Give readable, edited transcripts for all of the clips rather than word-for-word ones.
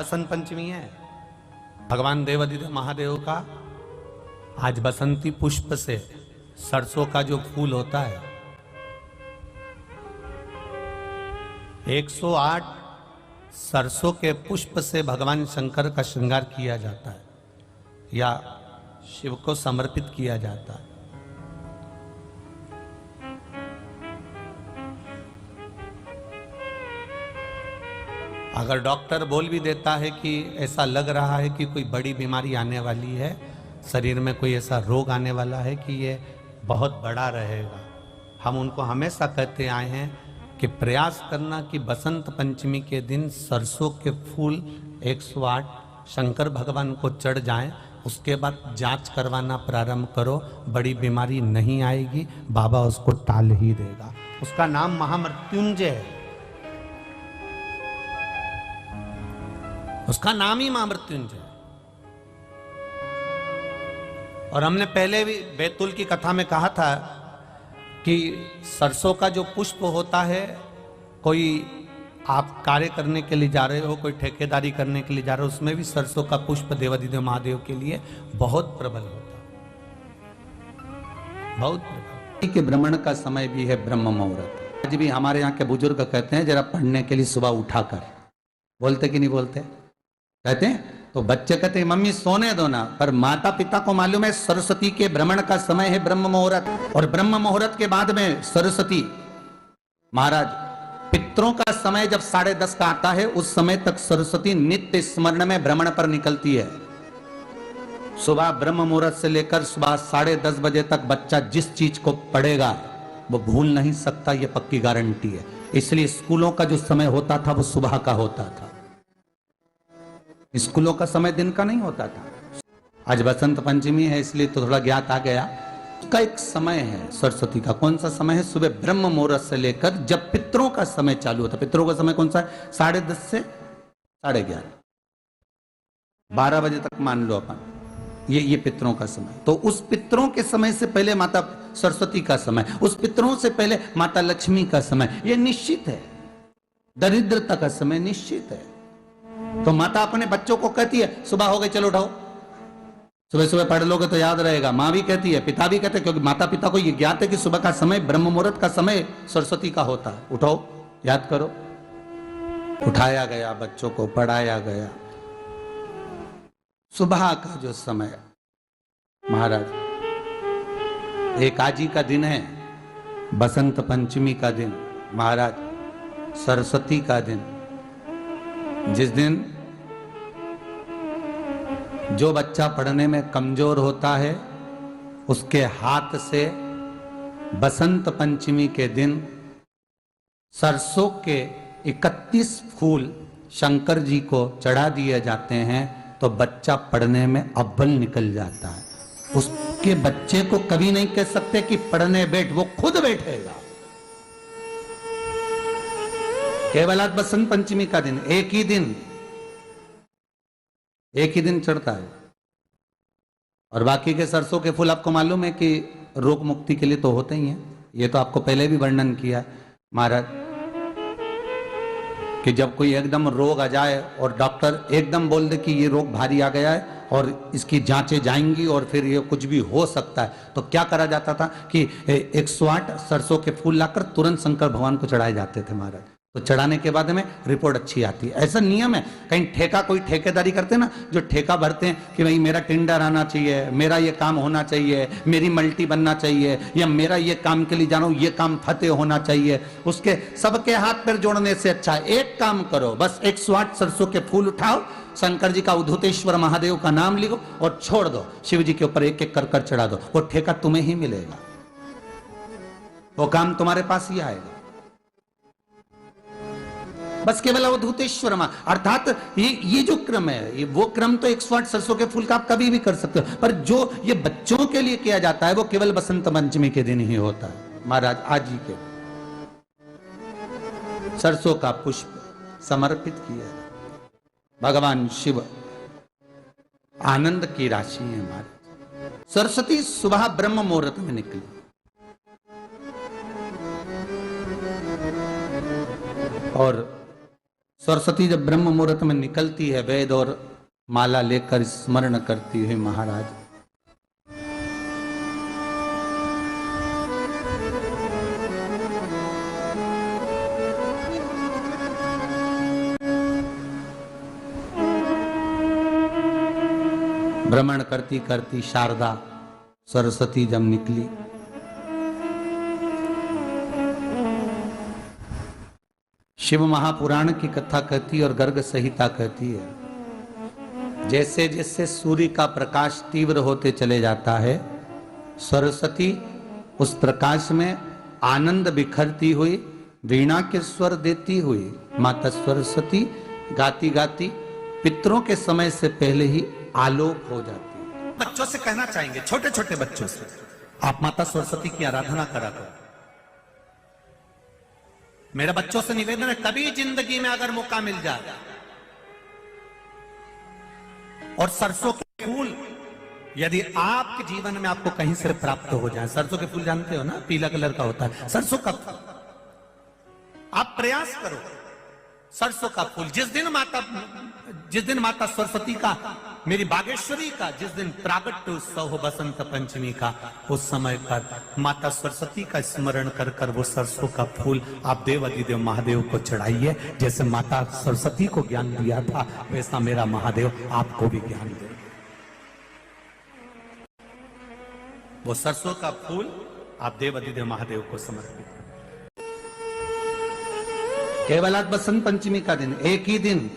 बसंत पंचमी है, भगवान देवाधिदेव महादेव का आज बसंती पुष्प से सरसों का जो फूल होता है 108 सरसों के पुष्प से भगवान शंकर का श्रृंगार किया जाता है या शिव को समर्पित किया जाता है। अगर डॉक्टर बोल भी देता है कि ऐसा लग रहा है कि कोई बड़ी बीमारी आने वाली है, शरीर में कोई ऐसा रोग आने वाला है कि ये बहुत बड़ा रहेगा, हम उनको हमेशा कहते आए हैं कि प्रयास करना कि बसंत पंचमी के दिन सरसों के फूल 108 शंकर भगवान को चढ़ जाएं, उसके बाद जांच करवाना प्रारंभ करो, बड़ी बीमारी नहीं आएगी, बाबा उसको टाल ही देगा। उसका नाम महामृत्युंजय है, उसका नाम ही महामृत्युंजय। और हमने पहले भी बैतूल की कथा में कहा था कि सरसों का जो पुष्प होता है, कोई आप कार्य करने के लिए जा रहे हो, कोई ठेकेदारी करने के लिए जा रहे हो, उसमें भी सरसों का पुष्प देवाधिदेव महादेव के लिए बहुत प्रबल होता है, बहुत प्रबल। के भ्रमण का समय भी है ब्रह्म मुहूर्त। आज भी हमारे यहाँ के बुजुर्ग कहते हैं जरा पढ़ने के लिए सुबह उठा कर, बोलते कि नहीं बोलते? कहते हैं। तो बच्चे कहते हैं मम्मी सोने दो ना, पर माता पिता को मालूम है सरस्वती के भ्रमण का समय है ब्रह्म मुहूर्त, और ब्रह्म मुहूर्त के बाद में सरस्वती महाराज पितरों का समय जब 10:30 का आता है, उस समय तक सरस्वती नित्य स्मरण में भ्रमण पर निकलती है। सुबह ब्रह्म मुहूर्त से लेकर सुबह 10:30 बजे तक बच्चा जिस चीज को पढ़ेगा वो भूल नहीं सकता, ये पक्की गारंटी है। इसलिए स्कूलों का जो समय होता था वो सुबह का होता था, स्कूलों का समय दिन का नहीं होता था। आज बसंत पंचमी है इसलिए तो थोड़ा ज्ञात आ गया। उसका एक समय है सरस्वती का, कौन सा समय है? सुबह ब्रह्म मुहूर्त से लेकर जब पितरों का समय चालू होता है। पितरों का समय कौन सा है? 10:30 से 11:30, 12 बजे तक मान लो अपन, ये पितरों का समय। तो उस पितरों के समय से पहले माता सरस्वती का समय, उस पितरों से पहले माता लक्ष्मी का समय, ये निश्चित है। दरिद्रता का समय निश्चित है। तो माता अपने बच्चों को कहती है सुबह हो गई चलो उठाओ, सुबह सुबह पढ़ लोगे तो याद रहेगा। माँ भी कहती है, पिता भी कहते हैं, क्योंकि माता पिता को ये ज्ञात है कि सुबह का समय ब्रह्म मुहूर्त का समय सरस्वती का होता है। उठाओ, याद करो। उठाया गया, बच्चों को पढ़ाया गया। सुबह का जो समय महाराज, एक आजी का दिन है, बसंत पंचमी का दिन महाराज, सरस्वती का दिन, जिस दिन जो बच्चा पढ़ने में कमजोर होता है उसके हाथ से बसंत पंचमी के दिन सरसों के 31 फूल शंकर जी को चढ़ा दिए जाते हैं, तो बच्चा पढ़ने में अव्वल निकल जाता है। उसके बच्चे को कभी नहीं कह सकते कि पढ़ने बैठ, वो खुद बैठेगा। केवल आज बसंत पंचमी का दिन, एक ही दिन चढ़ता है। और बाकी के सरसों के फूल आपको मालूम है कि रोग मुक्ति के लिए तो होते ही हैं। ये तो आपको पहले भी वर्णन किया महाराज कि जब कोई एकदम रोग आ जाए और डॉक्टर एकदम बोल दे कि ये रोग भारी आ गया है और इसकी जांचें जाएंगी और फिर ये कुछ भी हो सकता है, तो क्या करा जाता था कि 108 सरसों के फूल लाकर तुरंत शंकर भगवान को चढ़ाए जाते थे महाराज। तो चढ़ाने के बाद में रिपोर्ट अच्छी आती है। ऐसा नियम है। कहीं ठेका, कोई ठेकेदारी करते हैं ना, जो ठेका भरते हैं कि भाई मेरा टेंडर आना चाहिए, मेरा ये काम होना चाहिए, मेरी मल्टी बनना चाहिए, या मेरा ये काम के लिए जाना हूं, ये काम फतेह होना चाहिए, उसके सबके हाथ पैर जोड़ने से अच्छा है एक काम करो, बस 108 सरसों के फूल उठाओ, शंकर जी का उद्धूतेश्वर महादेव का नाम लिखो और छोड़ दो, शिव जी के ऊपर एक एक कर चढ़ा दो, वो ठेका तुम्हें ही मिलेगा, वो काम तुम्हारे पास ही आएगा। बस केवल अवधूतेश्वर मां, अर्थात ये जो क्रम है, ये वो क्रम तो 108 सरसों के फूल का आप कभी भी कर सकते हो, पर जो ये बच्चों के लिए किया जाता है वो केवल बसंत पंचमी के दिन ही होता है महाराज। आज ही के सरसों का पुष्प समर्पित किया भगवान शिव, आनंद की राशि है हमारी। सरस्वती सुबह ब्रह्म मुहूर्त में निकली, और सरस्वती जब ब्रह्म मुहूर्त में निकलती है वेद और माला लेकर स्मरण करती है महाराज, भ्रमण करती करती शारदा सरस्वती जब निकली, शिव महापुराण की कथा कहती और गर्ग संहिता कहती है, जैसे जैसे सूर्य का प्रकाश तीव्र होते चले जाता है, सरस्वती उस प्रकाश में आनंद बिखरती हुई वीणा के स्वर देती हुई माता सरस्वती गाती गाती पितरों के समय से पहले ही आलोक हो जाती है। बच्चों से कहना चाहेंगे, छोटे छोटे बच्चों से, आप माता सरस्वती की आराधना करा करो। मेरे बच्चों से निवेदन है, कभी जिंदगी में अगर मौका मिल जाए और सरसों के फूल यदि आपके जीवन में आपको कहीं से प्राप्त हो जाए, सरसों के फूल जानते हो ना, पीला कलर का होता है सरसों का फूल, आप प्रयास करो सरसों का फूल। जिस दिन माता सरस्वती का, मेरी बागेश्वरी का जिस दिन प्रागट्य उत्सव हो बसंत पंचमी का, उस समय पर माता सरस्वती का स्मरण कर कर वो सरसों का फूल आप देव अधिदेव महादेव को चढ़ाइए। जैसे माता सरस्वती को ज्ञान दिया था, वैसा मेरा महादेव आपको भी ज्ञान दे। वो सरसों का फूल आप देव अधिदेव महादेव को समर्पित करें। केवल आज बसंत पंचमी का दिन, एक ही दिन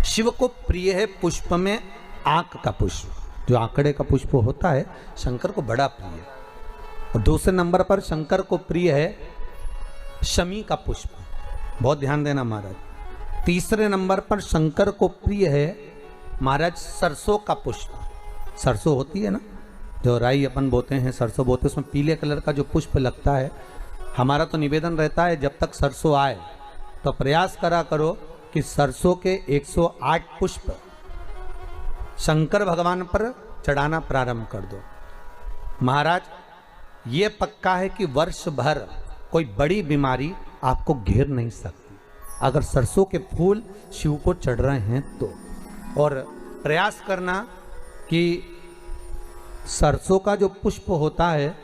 शिव को प्रिय है पुष्प में आंक का पुष्प, जो आंकड़े का पुष्प होता है शंकर को बड़ा प्रिय है। और दूसरे नंबर पर शंकर को प्रिय है शमी का पुष्प, बहुत ध्यान देना महाराज। तीसरे नंबर पर शंकर को प्रिय है महाराज सरसों का पुष्प। सरसों होती है ना, जो राई अपन बोते हैं, सरसों बोते हैं, उसमें पीले कलर का जो पुष्प लगता है। हमारा तो निवेदन रहता है जब तक सरसों आए तो प्रयास करा करो कि सरसों के 108 पुष्प शंकर भगवान पर चढ़ाना प्रारंभ कर दो। महाराज ये पक्का है कि वर्ष भर कोई बड़ी बीमारी आपको घेर नहीं सकती अगर सरसों के फूल शिव को चढ़ रहे हैं तो। और प्रयास करना कि सरसों का जो पुष्प होता है,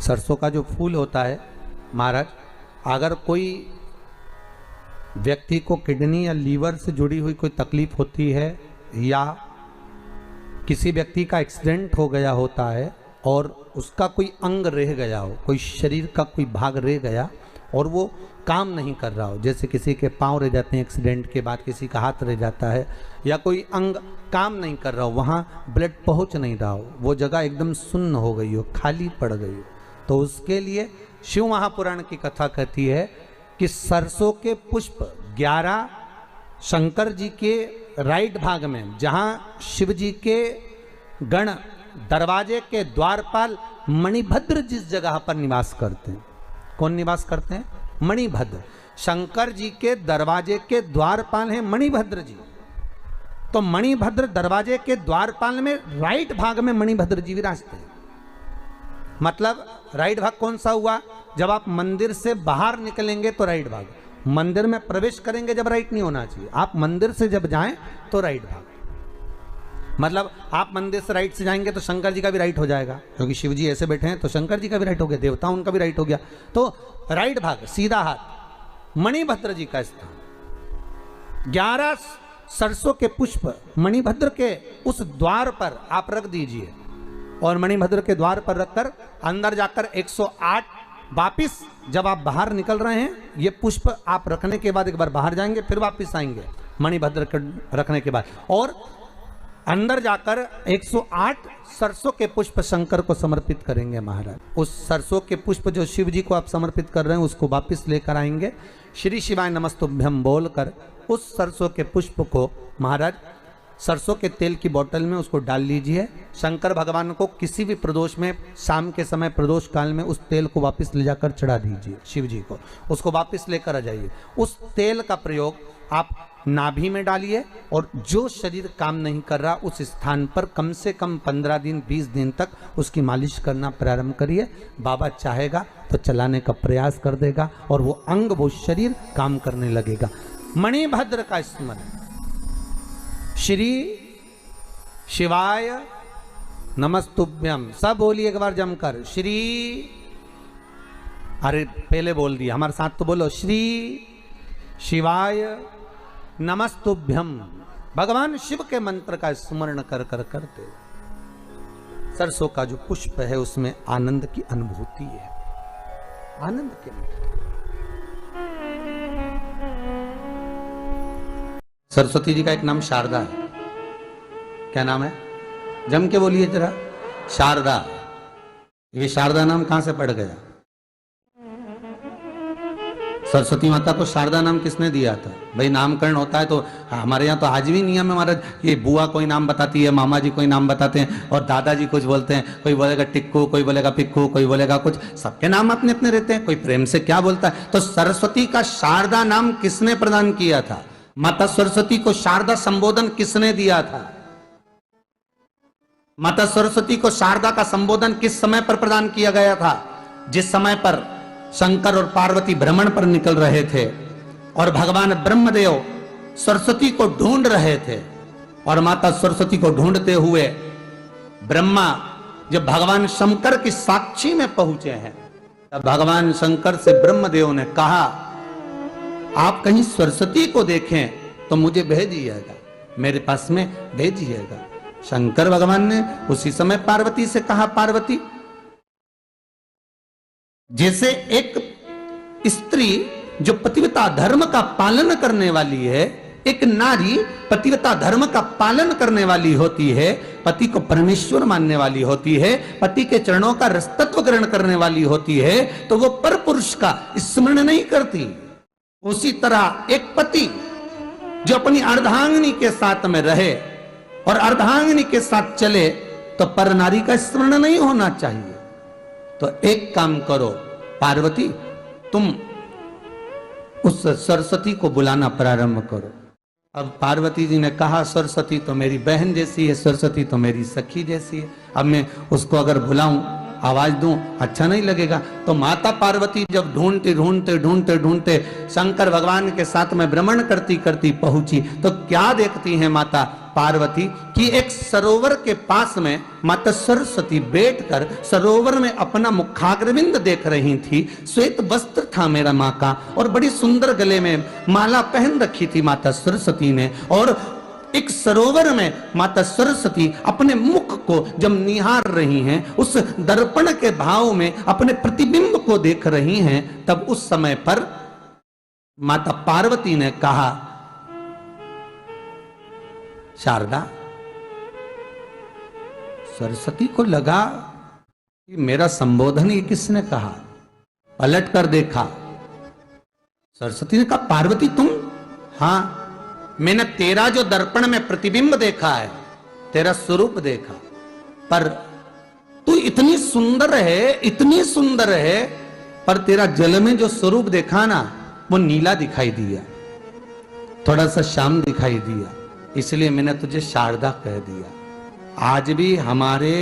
सरसों का जो फूल होता है महाराज, अगर कोई व्यक्ति को किडनी या लीवर से जुड़ी हुई कोई तकलीफ होती है या किसी व्यक्ति का एक्सीडेंट हो गया होता है और उसका कोई अंग रह गया हो, कोई शरीर का कोई भाग रह गया और वो काम नहीं कर रहा हो, जैसे किसी के पांव रह जाते हैं एक्सीडेंट के बाद, किसी का हाथ रह जाता है, या कोई अंग काम नहीं कर रहा हो, वहाँ ब्लड पहुँच नहीं रहा हो, वो जगह एकदम सुन्न हो गई हो, खाली पड़ गई हो, तो उसके लिए शिव महापुराण की कथा कहती है कि सरसों के पुष्प 11 शंकर जी के राइट भाग में, जहाँ शिव जी के गण दरवाजे के द्वारपाल मणिभद्र जिस जगह पर निवास करते हैं, कौन निवास करते हैं? मणिभद्र। शंकर जी के दरवाजे के द्वारपाल हैं मणिभद्र जी। तो मणिभद्र दरवाजे के द्वारपाल में राइट भाग में मणिभद्र जी विराजते हैं। मतलब राइट भाग कौन सा हुआ? जब आप मंदिर से बाहर निकलेंगे तो राइट भाग, मंदिर में प्रवेश करेंगे जब राइट नहीं होना चाहिए, आप मंदिर से जब जाएं तो राइट भाग। मतलब आप मंदिर से राइट से जाएंगे तो शंकर जी का भी राइट हो जाएगा, क्योंकि शिव जी ऐसे बैठे हैं तो शंकर जी का भी राइट हो गया, देवता उनका भी राइट हो गया, तो राइट भाग सीधा हाथ मणिभद्र जी का स्थान। 11 सरसों के पुष्प मणिभद्र के उस द्वार पर आप रख दीजिए और मणिभद्र के द्वार पर रखकर अंदर जाकर 108 वापिस जब आप बाहर निकल रहे हैं, ये पुष्प आप रखने के बाद एक बार बाहर जाएंगे, फिर वापिस आएंगे मणिभद्र के रखने के बाद, और अंदर जाकर 108 सरसों के पुष्प शंकर को समर्पित करेंगे महाराज। उस सरसों के पुष्प जो शिव जी को आप समर्पित कर रहे हैं उसको वापिस लेकर आएंगे, श्री शिवाय नमस्तुभ्यम बोलकर उस सरसों के पुष्प को महाराज सरसों के तेल की बोतल में उसको डाल लीजिए। शंकर भगवान को किसी भी प्रदोष में शाम के समय प्रदोष काल में उस तेल को वापस ले जाकर चढ़ा दीजिए शिव जी को, उसको वापस लेकर आ जाइए। उस तेल का प्रयोग आप नाभि में डालिए और जो शरीर काम नहीं कर रहा उस स्थान पर कम से कम 15 दिन 20 दिन तक उसकी मालिश करना प्रारंभ करिए। बाबा चाहेगा तो चलाने का प्रयास कर देगा और वो अंग वो शरीर काम करने लगेगा। मणिभद्र का स्मरण, श्री शिवाय नमस्तुभ्यम, सब बोलिए एक बार जमकर, श्री, अरे पहले बोल दिया, हमारे साथ तो बोलो, श्री शिवाय नमस्तुभ्यम। भगवान शिव के मंत्र का स्मरण कर कर करते सरसों का जो पुष्प है उसमें आनंद की अनुभूति है, आनंद की अनुभूति। सरस्वती जी का एक नाम शारदा है। क्या नाम है? जम के बोलिए जरा। शारदा। ये शारदा नाम कहां से पड़ गया? सरस्वती माता को शारदा नाम किसने दिया था? भाई नामकरण होता है तो हमारे यहाँ तो आज भी नियम है महाराज, ये बुआ कोई नाम बताती है, मामा जी कोई नाम बताते हैं और दादाजी कुछ बोलते हैं, कोई बोलेगा टिक्कू, कोई बोलेगा पिक्कू, कोई बोलेगा कुछ, सबके नाम अपने अपने रहते हैं, कोई प्रेम से क्या बोलता है। तो सरस्वती का शारदा नाम किसने प्रदान किया था? माता सरस्वती को शारदा संबोधन किसने दिया था? माता सरस्वती को शारदा का संबोधन किस समय पर प्रदान किया गया था? जिस समय पर शंकर और पार्वती भ्रमण पर निकल रहे थे और भगवान ब्रह्मदेव सरस्वती को ढूंढ रहे थे और माता सरस्वती को ढूंढते हुए ब्रह्मा जब भगवान शंकर की साक्षी में पहुंचे हैं तब भगवान शंकर से ब्रह्मदेव ने कहा, आप कहीं सरस्वती को देखें तो मुझे भेजिएगा, मेरे पास में भेजिएगा। शंकर भगवान ने उसी समय पार्वती से कहा, पार्वती, जैसे एक स्त्री जो पतिव्रता धर्म का पालन करने वाली है, एक नारी पतिव्रता धर्म का पालन करने वाली होती है, पति को परमेश्वर मानने वाली होती है, पति के चरणों का रसतत्व ग्रहण करने वाली होती है, तो वो पर पुरुष का स्मरण नहीं करती। उसी तरह एक पति जो अपनी अर्धांगिनी के साथ में रहे और अर्धांगिनी के साथ चले तो पर नारी का स्मरण नहीं होना चाहिए। तो एक काम करो पार्वती, तुम उस सरस्वती को बुलाना प्रारंभ करो। अब पार्वती जी ने कहा, सरस्वती तो मेरी बहन जैसी है, सरस्वती तो मेरी सखी जैसी है, अब मैं उसको अगर बुलाऊं, आवाज दूं, अच्छा नहीं लगेगा। तो माता पार्वती जब ढूंढते ढूंढते ढूंढते ढूंढते शंकर भगवान के साथ में भ्रमण करती करती पहुंची तो क्या देखती हैं माता पार्वती कि एक सरोवर के पास में माता सरस्वती बैठकर सरोवर में अपना मुखाग्रविंद देख रही थी। श्वेत वस्त्र था मेरा माँ का और बड़ी सुंदर गले में माला पहन रखी थी माता सरस्वती ने, और एक सरोवर में माता सरस्वती अपने मुख को जब निहार रही हैं, उस दर्पण के भाव में अपने प्रतिबिंब को देख रही हैं, तब उस समय पर माता पार्वती ने कहा, शारदा, सरस्वती को लगा कि मेरा संबोधन ये किसने कहा, पलट कर देखा, सरस्वती ने कहा, पार्वती तुम? हाँ, मैंने तेरा जो दर्पण में प्रतिबिंब देखा है, तेरा स्वरूप देखा, पर तू इतनी सुंदर है, इतनी सुंदर है, पर तेरा जल में जो स्वरूप देखा ना वो नीला दिखाई दिया, थोड़ा सा श्याम दिखाई दिया, इसलिए मैंने तुझे शारदा कह दिया। आज भी हमारे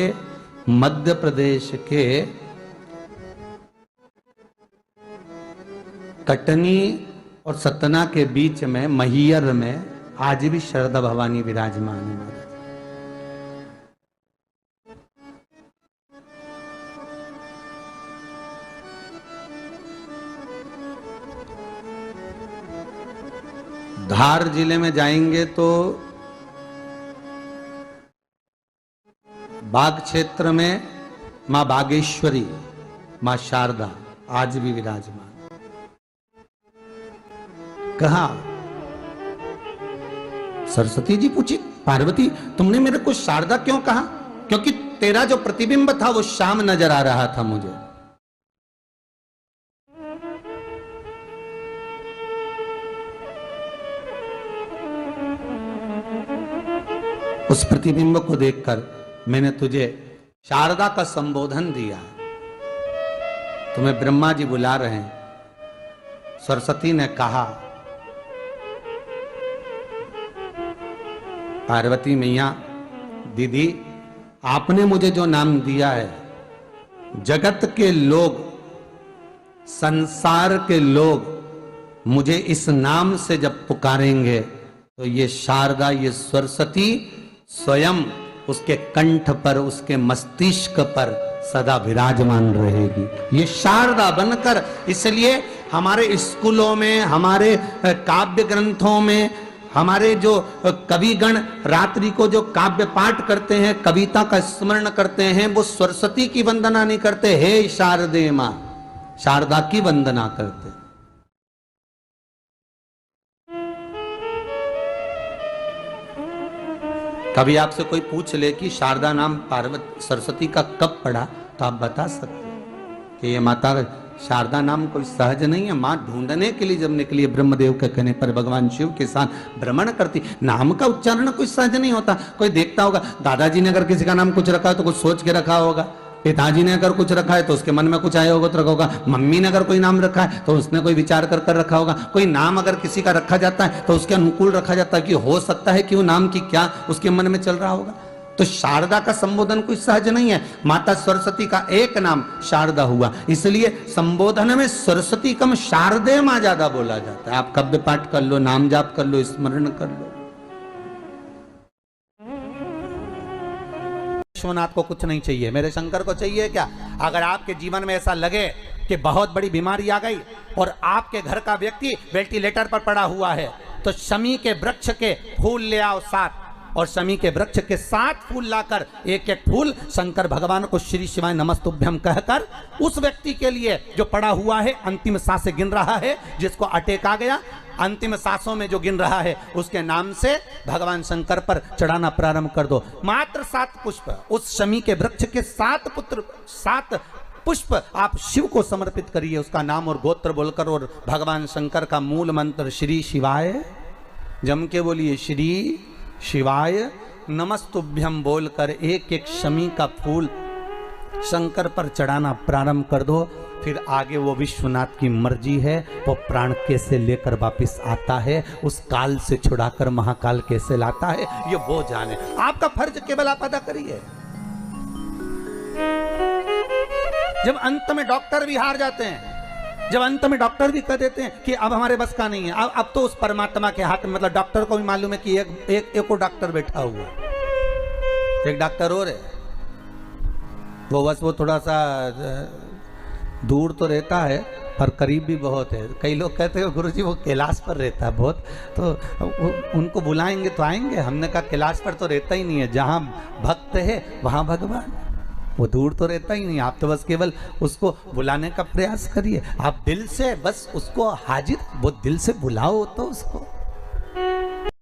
मध्य प्रदेश के कटनी और सतना के बीच में महियर में आज भी शारदा भवानी विराजमान है महाराज। धार जिले में जाएंगे तो बाग क्षेत्र में मां बागेश्वरी, मां शारदा आज भी विराजमान। कहा, सरस्वती जी पूछी, पार्वती तुमने मेरे को शारदा क्यों कहा? क्योंकि तेरा जो प्रतिबिंब था वो श्याम नजर आ रहा था मुझे। उस प्रतिबिंब को देखकर मैंने तुझे शारदा का संबोधन दिया। तुम्हें ब्रह्मा जी बुला रहे हैं। सरस्वती ने कहा, पार्वती मैया, दीदी आपने मुझे जो नाम दिया है, जगत के लोग, संसार के लोग मुझे इस नाम से जब पुकारेंगे तो ये शारदा, ये सरस्वती स्वयं उसके कंठ पर, उसके मस्तिष्क पर सदा विराजमान रहेगी, ये शारदा बनकर। इसलिए हमारे स्कूलों में, हमारे काव्य ग्रंथों में, हमारे जो कविगण रात्रि को जो काव्य पाठ करते हैं, कविता का स्मरण करते हैं, वो सरस्वती की वंदना नहीं करते, हे शारदे मां, शारदा की वंदना करते। कभी आपसे कोई पूछ ले कि शारदा नाम पार्वती सरस्वती का कब पड़ा, तो आप बता सकते हैं कि ये माता शारदा नाम कोई सहज नहीं है। मां ढूंढने के लिए जब निकली, ब्रह्मदेव के कहने पर भगवान शिव के साथ भ्रमण करती। नाम का उच्चारण कोई सहज नहीं होता। कोई देखता होगा, दादाजी ने अगर किसी का नाम कुछ रखा है तो कुछ सोच के रखा होगा, पिताजी ने अगर कुछ रखा है तो उसके मन में कुछ आया होगा तो रखा होगा, मम्मी ने अगर कोई नाम रखा है तो उसने कोई विचार कर कर रखा होगा। कोई नाम अगर किसी का रखा जाता है तो उसके अनुकूल रखा जाता है कि हो सकता है कि वो नाम की क्या उसके मन में चल रहा होगा। तो शारदा का संबोधन कोई सहज नहीं है। माता सरस्वती का एक नाम शारदा हुआ, इसलिए संबोधन में सरस्वती कम शारदे मां ज्यादा बोला जाता है। आप काव्य पाठ कर लो, नाम जाप कर लो, स्मरण कर लो। विश्वनाथ को कुछ नहीं चाहिए, मेरे शंकर को चाहिए क्या? अगर आपके जीवन में ऐसा लगे कि बहुत बड़ी बीमारी आ गई और आपके घर का व्यक्ति वेंटिलेटर पर पड़ा हुआ है, तो शमी के वृक्ष के फूल ले आओ 7, और शमी के वृक्ष के 7 फूल लाकर एक एक फूल शंकर भगवान को श्री शिवाय नमस्तुभ्यम कहकर उस व्यक्ति के लिए जो पड़ा हुआ है, अंतिम सांसें गिन रहा है, जिसको अटैक आ गया, अंतिम सांसों में जो गिन रहा है, उसके नाम से भगवान शंकर पर चढ़ाना प्रारंभ कर दो। मात्र 7 पुष्प, उस शमी के वृक्ष के 7 पुष्प आप शिव को समर्पित करिए, उसका नाम और गोत्र बोलकर, और भगवान शंकर का मूल मंत्र श्री शिवाय, जम के बोलिए श्री शिवाय नमस्तुभ्यम बोलकर एक एक शमी का फूल शंकर पर चढ़ाना प्रारंभ कर दो। फिर आगे वो विश्वनाथ की मर्जी है, वो प्राण कैसे लेकर वापिस आता है, उस काल से छुड़ाकर महाकाल कैसे लाता है, ये वो जाने। आपका फर्ज केवल आप अदा करिए। जब अंत में डॉक्टर भी हार जाते हैं, जब अंत में डॉक्टर भी कह देते हैं कि अब हमारे बस का नहीं है, अब तो उस परमात्मा के हाथ में, मतलब डॉक्टर को भी मालूम है कि एक और डॉक्टर बैठा हुआ, एक डॉक्टर और है, वो बस वो थोड़ा सा दूर तो रहता है पर करीब भी बहुत है। कई लोग कहते हैं गुरुजी वो कैलाश पर रहता है बहुत, तो उनको बुलाएंगे तो आएंगे। हमने कहा कैलाश पर तो रहता ही नहीं है, जहाँ भक्त है वहाँ भगवान, वो दूर तो रहता ही नहीं। आप तो बस केवल उसको बुलाने का प्रयास करिए, आप दिल से बस उसको हाजिर, वो दिल से बुलाओ तो उसको।